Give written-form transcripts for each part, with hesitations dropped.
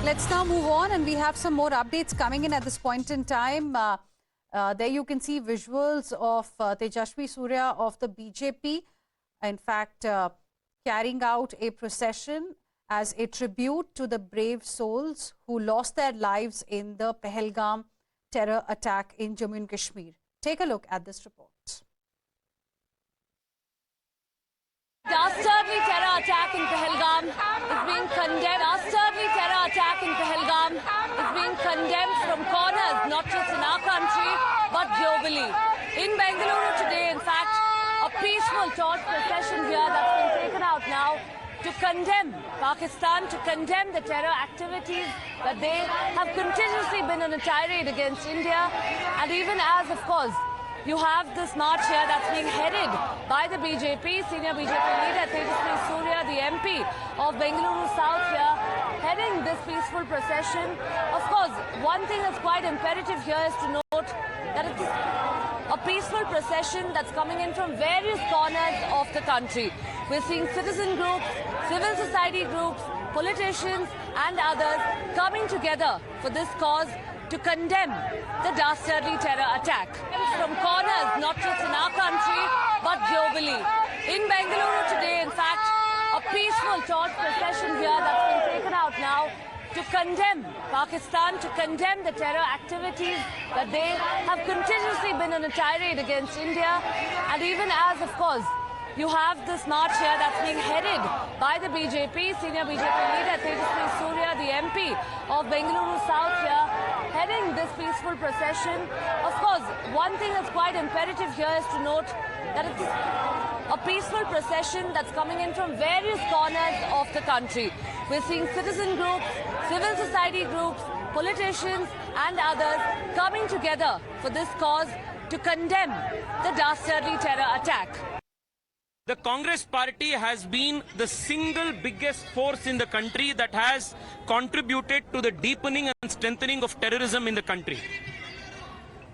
Let's now move on, and we have some more updates coming in at this point in time. There you can see visuals of Tejashwi Surya of the BJP, in fact, carrying out a procession as a tribute to the brave souls who lost their lives in the Pahalgam terror attack in Jammu and Kashmir. Take a look at this report. Dastardly terror attack in Pahalgam is being condemned. Dastardly terror attack in Pahalgam is being condemned from corners, not just in our country, but globally. In Bengaluru today, in fact, a peaceful torch procession here that's been taken out now to condemn Pakistan, to condemn the terror activities that they have continuously been on a tirade against India. And even as, of course, you have this march here that's being headed by the BJP, senior BJP leader Tejashwi Surya, the MP of Bengaluru South here, heading this peaceful procession. Of course, one thing that's quite imperative here is to note that it's a peaceful procession that's coming in from various corners of the country. We're seeing citizen groups, civil society groups, politicians and others coming together for this cause to condemn the dastardly terror attack. From corners, not just in our country, but globally. In Bengaluru today, in fact, a peaceful torch procession here that's been taken out now to condemn Pakistan, to condemn the terror activities that they have continuously been on a tirade against India. And even as, of course, you have this march here that's being headed by the BJP, senior BJP leader Tejashwi Surya, the MP of Bengaluru South here, heading this peaceful procession. Of course, one thing that's quite imperative here is to note that it's a peaceful procession that's coming in from various corners of the country. We're seeing citizen groups, civil society groups, politicians and others coming together for this cause to condemn the dastardly terror attack. The Congress party has been the single biggest force in the country that has contributed to the deepening and strengthening of terrorism in the country.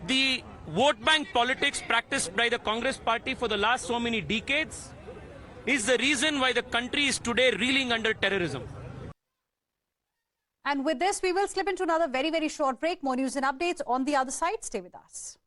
The vote bank politics practiced by the Congress party for the last so many decades is the reason why the country is today reeling under terrorism. And with this, we will slip into another very, very short break. More news and updates on the other side. Stay with us.